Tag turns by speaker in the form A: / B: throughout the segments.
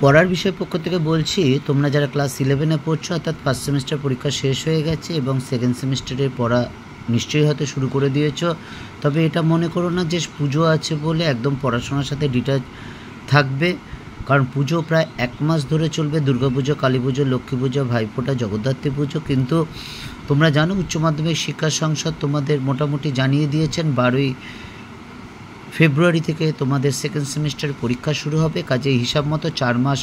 A: পড়ার বিষয় পক্ষ থেকে বলছি, তোমরা যারা ক্লাস 11-এ পড়ছো অর্থাৎ ফার্স্ট সেমিস্টার পরীক্ষা শেষ হয়ে গেছে এবং সেকেন্ড সেমিস্টারের পড়া নিশ্চয়ই হয়তো শুরু করে দিয়েছো। তবে এটা মনে করো না যে পুজো আছে বলে একদম পড়াশোনার সাথে ডিটাচ থাকবে, কারণ পুজো প্রায় 1 মাস ধরে চলবে। দুর্গাপুজো, কালী পুজো, লক্ষ্মী পুজো, ভাইফোঁটা, জগদ্ধাত্রী পুজো। কিন্তু তোমরা জানো উচ্চ মাধ্যমিক শিক্ষা সংসদ তোমাদের মোটামুটি জানিয়ে দিয়েছেন 12ই ফেব্রুয়ারি থেকে তোমাদের সেকেন্ড সেমিস্টার পরীক্ষা শুরু হবে। কাজে হিসাব মতো 4 মাস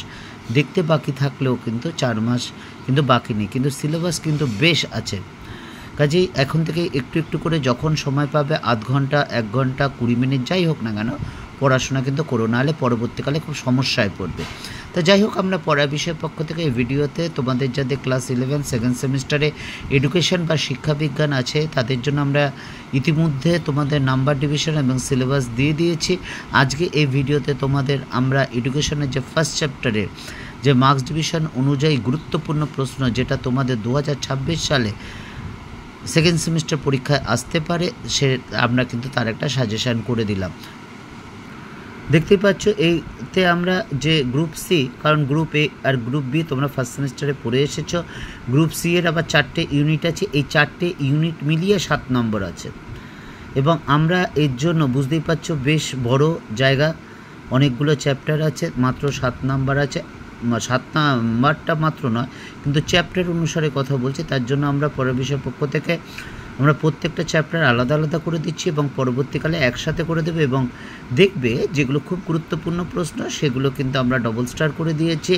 A: দেখতে বাকি থাকলেও কিন্তু 4 মাস কিন্তু বাকি নেই, কিন্তু সিলেবাস কিন্তু বেশ আছে। কাজেই এখন থেকে একটু একটু করে যখন সময় পাবে, আধ ঘন্টা, 1 ঘন্টা, 20 মিনিট যাই হোক না কেন, পড়াশোনা কিন্তু করো, নাহলে পরবর্তীকালে খুব সমস্যায় পড়বে। তো যাই হোক, আমরা পড়ার বিষয়ের পক্ষ থেকে এই ভিডিওতে তোমাদের যাদের ক্লাস 11 সেকেন্ড সেমিস্টারে এডুকেশন বা শিক্ষাবিজ্ঞান আছে তাদের জন্য আমরা ইতিমধ্যে তোমাদের নাম্বার ডিভিশন এবং সিলেবাস দিয়ে দিয়েছি। আজকে এই ভিডিওতে তোমাদের আমরা এডুকেশনের যে ফার্স্ট চ্যাপ্টারের যে মার্কস ডিভিশন অনুযায়ী গুরুত্বপূর্ণ প্রশ্ন, যেটা তোমাদের 2026 সালে সেকেন্ড সেমিস্টার পরীক্ষায় আসতে পারে, সে আমরা কিন্তু তার একটা সাজেশান করে দিলাম। দেখতেই পাচ্ছ এইতে আমরা যে গ্রুপ সি, কারণ গ্রুপ এ আর গ্রুপ বি তোমরা ফার্স্ট সেমিস্টারে পড়ে এসেছো, গ্রুপ সি এর আবার 4টে ইউনিট আছে। এই 4টে ইউনিট মিলিয়ে 7 নম্বর আছে এবং আমরা এর জন্য বুঝতেই পারছো বেশ বড় জায়গা, অনেকগুলো চ্যাপ্টার আছে, মাত্র 7 নাম্বার আছে। 7 নাম্বারটা মাত্র নয়, কিন্তু চ্যাপ্টার অনুসারে কথা বলছি। তার জন্য আমরা পরের বিষয় পক্ষ থেকে আমরা প্রত্যেকটা চ্যাপ্টার আলাদা আলাদা করে দিচ্ছি এবং পরবর্তীকালে একসাথে করে দেবে, এবং দেখবে যেগুলো খুব গুরুত্বপূর্ণ প্রশ্ন সেগুলো কিন্তু আমরা ডবল স্টার করে দিয়েছি,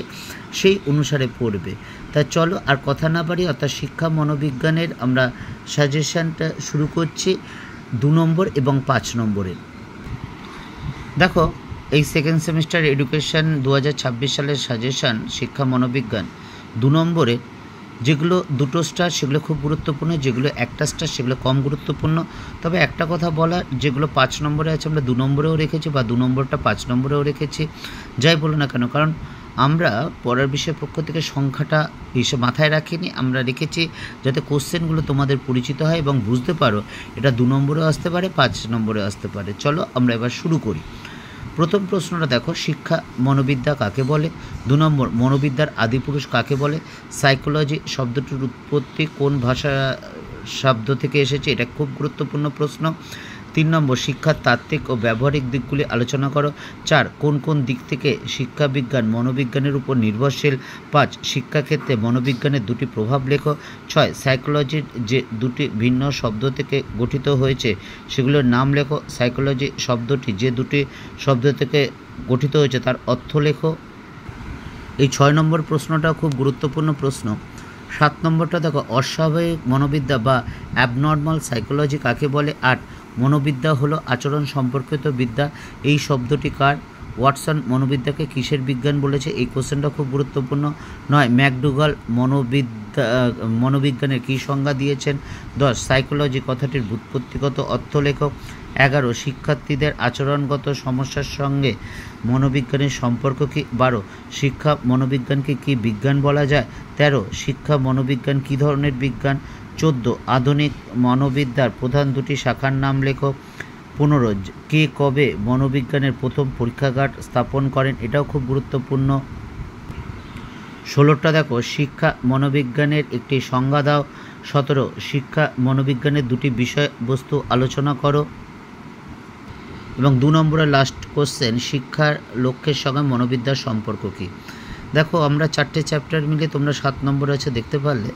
A: সেই অনুসারে পড়বে। তা চলো আর কথা না বাড়ি, অর্থাৎ শিক্ষা মনোবিজ্ঞানের আমরা সাজেশানটা শুরু করছি 2 নম্বর এবং 5 নম্বরের। দেখো, এই সেকেন্ড সেমিস্টার এডুকেশন 2026 সালের সাজেশান শিক্ষা মনোবিজ্ঞান 2 নম্বরে যেগুলো 2টো স্টার সেগুলো খুব গুরুত্বপূর্ণ, যেগুলো 1টা স্টার সেগুলো কম গুরুত্বপূর্ণ। তবে একটা কথা বলা, যেগুলো 5 নম্বরে আছে আমরা 2 নম্বরেও রেখেছি, বা 2 নম্বরটা 5 নম্বরেও রেখেছি, যাই বলো না কেন, কারণ আমরা পড়ার বিষয়ের পক্ষ থেকে সংখ্যাটা হিসেবে মাথায় রাখিনি, আমরা রেখেছি যাতে কোশ্চেনগুলো তোমাদের পরিচিত হয় এবং বুঝতে পারো এটা 2 নম্বরেও আসতে পারে, 5 নম্বরেও আসতে পারে। চলো আমরা এবার শুরু করি। প্রথম প্রশ্নটা দেখো, শিক্ষা মনোবিদ্যা কাকে বলে? 2 নম্বর, মনোবিদ্যার আদিপুরুষ কাকে বলে? সাইকোলজি শব্দটির উৎপত্তি কোন ভাষা শব্দ থেকে এসেছে? এটা খুব গুরুত্বপূর্ণ প্রশ্ন। 3 নম্বর, শিক্ষার তাত্ত্বিক ও ব্যবহারিক দিকগুলি আলোচনা করো। 4, কোন কোন দিক থেকে শিক্ষাবিজ্ঞান মনোবিজ্ঞানের উপর নির্ভরশীল? 5, শিক্ষাক্ষেত্রে মনোবিজ্ঞানের 2টি প্রভাব লেখো। 6, সাইকোলজির যে 2টি ভিন্ন শব্দ থেকে গঠিত হয়েছে সেগুলোর নাম লেখো। সাইকোলজি শব্দটি যে 2টি শব্দ থেকে গঠিত হয়েছে তার অর্থ লেখো। এই 6 নম্বর প্রশ্নটা খুব গুরুত্বপূর্ণ প্রশ্ন। 7 নম্বরটা দেখো, অস্বাভাবিক মনোবিদ্যা বা অ্যাবনর্মাল সাইকোলজি কাকে বলে? 8, মনোবিদ্যা হলো আচরণ সম্পর্কিত বিদ্যা, এই শব্দটি কার? ওয়াটসন মনোবিদ্যাকে কিসের বিজ্ঞান বলেছে? এই কোশ্চেনটা খুব গুরুত্বপূর্ণ। 9, ম্যাকডুগাল মনোবিজ্ঞানের কী সংজ্ঞা দিয়েছেন? 10, সাইকোলজি কথাটির ব্যুৎপত্তিগত অর্থ লেখো। 11, শিক্ষার্থীদের আচরণগত সমস্যার সঙ্গে মনোবিজ্ঞানের সম্পর্ক কী? 12, শিক্ষা মনোবিজ্ঞানকে কী বিজ্ঞান বলা যায়? 13, শিক্ষা মনোবিজ্ঞান কী ধরনের বিজ্ঞান? 14, আধুনিক মনোবিদ্যার প্রধান 2টি শাখার নাম লেখো। 15, কে কবে মনোবিজ্ঞানের প্রথম পরীক্ষাগার স্থাপন করেন? এটাও খুব গুরুত্বপূর্ণ। 16টা দেখো, শিক্ষা মনোবিজ্ঞানের একটি সংজ্ঞা দাও। 17, শিক্ষা মনোবিজ্ঞানের 2টি বিষয়বস্তু আলোচনা করো। এবং 2 নম্বরের লাস্ট কোশ্চেন, শিক্ষার লক্ষ্যের সঙ্গে মনোবিদ্যার সম্পর্ক কী? দেখো, আমরা 4টে চ্যাপ্টার মিলে তোমরা 7 নম্বর আছে দেখতে পারলে,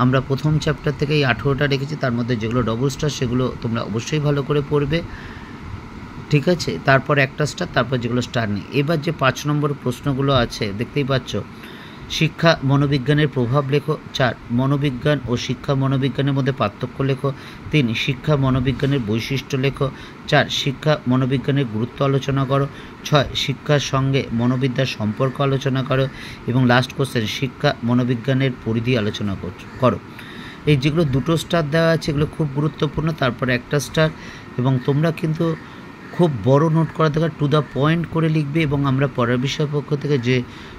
A: আমরা প্রথম চ্যাপ্টার থেকে এই 18টা রেখেছি, তার মধ্যে যেগুলো ডবল স্টার সেগুলো তোমরা অবশ্যই ভালো করে পড়বে, ঠিক আছে? তারপর 1টা স্টার, তারপর যেগুলো স্টার নেই। এবার যে 5 নম্বর প্রশ্নগুলো আছে দেখতেই পাচ্ছ। শিক্ষা মনোবিজ্ঞানের প্রভাব লেখো। 4, মনোবিজ্ঞান ও শিক্ষা মনোবিজ্ঞানের মধ্যে পার্থক্য লেখো। 3, শিক্ষা মনোবিজ্ঞানের বৈশিষ্ট্য লেখো। 4, শিক্ষা মনোবিজ্ঞানের গুরুত্ব আলোচনা করো। 6, শিক্ষার সঙ্গে মনোবিদ্যার সম্পর্ক আলোচনা করো। এবং লাস্ট কোশ্চেন, শিক্ষা মনোবিজ্ঞানের পরিধি আলোচনা করো। এই যেগুলো 2টো স্টার দেওয়া আছে এগুলো খুব গুরুত্বপূর্ণ, তারপরে 1টা স্টার। এবং তোমরা কিন্তু খুব বড় নোট করা দরকার, টু দ্য পয়েন্ট করে লিখবে। এবং আমরা পরের বিষয় পক্ষ থেকে যে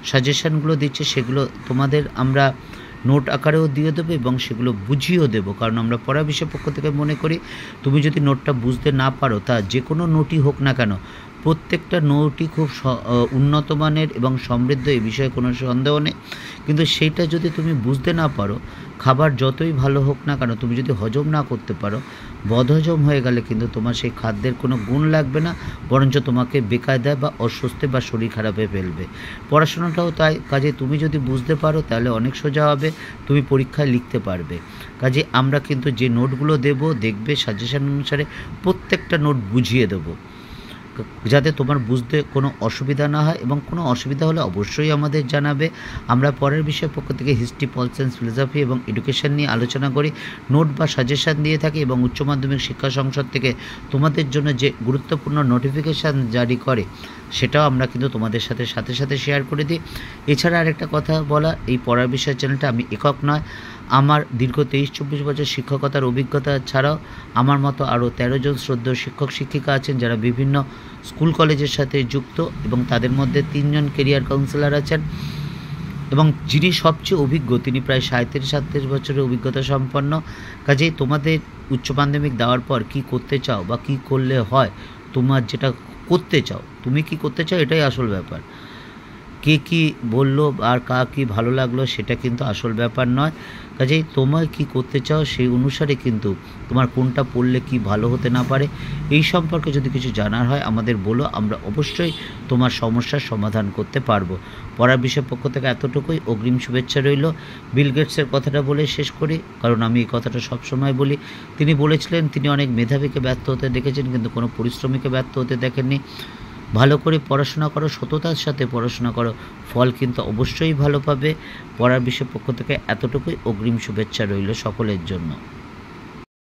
A: সাজেশানগুলো দিচ্ছি সেগুলো তোমাদের আমরা নোট আকারেও দিয়ে দেবো এবং সেগুলো বুঝিয়েও দেবো, কারণ আমরা পড়া বিষয় পক্ষ থেকে মনে করি তুমি যদি নোটটা বুঝতে না পারো, তা যে কোনো নোটই হোক না কেন, প্রত্যেকটা নোটই খুব উন্নত মানের এবং সমৃদ্ধ, এই বিষয়ে কোনো সন্দেহ নেই। কিন্তু সেইটা যদি তুমি বুঝতে না পারো, খাবার যতই ভালো হোক না কেন, তুমি যদি হজম না করতে পারো, বদহজম হয়ে গেলে কিন্তু তোমার সেই খাদ্যের কোনো গুণ লাগবে না, বরঞ্চ তোমাকে বেকায়দায় বা অস্বস্তি বা শরীর খারাপে ফেলবে। পড়াশোনাটাও তাই। কাজে তুমি যদি বুঝতে পারো তাহলে অনেক সোজা হবে, তুমি পরীক্ষায় লিখতে পারবে। কাজে আমরা কিন্তু যে নোটগুলো দেব, দেখবে সাজেশন অনুসারে প্রত্যেকটা নোট বুঝিয়ে দেবো, যাতে তোমার বুঝতে কোনো অসুবিধা না হয়, এবং কোনো অসুবিধা হলে অবশ্যই আমাদের জানাবে। আমরা পরের বিষয়ের পক্ষ থেকে হিস্ট্রি, পল সায়েন্স, ফিলোসফি এবং এডুকেশন নিয়ে আলোচনা করি, নোট বা সাজেশান দিয়ে থাকি, এবং উচ্চ মাধ্যমিক শিক্ষা সংসদ থেকে তোমাদের জন্য যে গুরুত্বপূর্ণ নোটিফিকেশান জারি করে সেটাও আমরা কিন্তু তোমাদের সাথে সাথে শেয়ার করে দিই। এছাড়া আরেকটা কথা বলা, এই পড়ার বিষয় চ্যানেলটা আমি একক নয়, আমার দীর্ঘ 23-24 বছর শিক্ষকতার অভিজ্ঞতা ছাড়াও আমার মতো আরও 13 জন শ্রদ্ধেয় শিক্ষক শিক্ষিকা আছেন যারা বিভিন্ন স্কুল কলেজের সাথে যুক্ত, এবং তাদের মধ্যে 3 জন কেরিয়ার কাউন্সিলর আছেন, এবং যিনি সবচেয়ে অভিজ্ঞ তিনি প্রায় 37-38 বছরের অভিজ্ঞতা সম্পন্ন। কাজেই তোমাদের উচ্চ মাধ্যমিক দেওয়ার পর কী করতে চাও বা কী করলে হয়, তোমার যেটা করতে চাও, তুমি কি করতে চাও, এটাই আসল ব্যাপার। কে কী বললো আর কী ভালো লাগলো সেটা কিন্তু আসল ব্যাপার নয়। কাজেই তোমায় কী করতে চাও সেই অনুসারে কিন্তু তোমার কোনটা পড়লে কি ভালো হতে না পারে, এই সম্পর্কে যদি কিছু জানার হয় আমাদের বলো, আমরা অবশ্যই তোমার সমস্যার সমাধান করতে পারবো। পড়ার বিষয়ের পক্ষ থেকে এতটুকুই, অগ্রিম শুভেচ্ছা রইল। বিল গেটসের কথাটা বলে শেষ করি, কারণ আমি এই কথাটা সবসময় বলি। তিনি বলেছিলেন তিনি অনেক মেধাবীকে ব্যর্থ হতে দেখেছেন, কিন্তু কোনো পরিশ্রমীকে ব্যর্থ হতে দেখেননি। ভালো করে পড়াশোনা করো, সততার সাথে পড়াশোনা করো, ফল কিন্তু অবশ্যই ভালো পাবে। পড়ার বিষয়ের পক্ষ থেকে এতটুকুই, অগ্রিম শুভেচ্ছা রইল সকলের জন্য।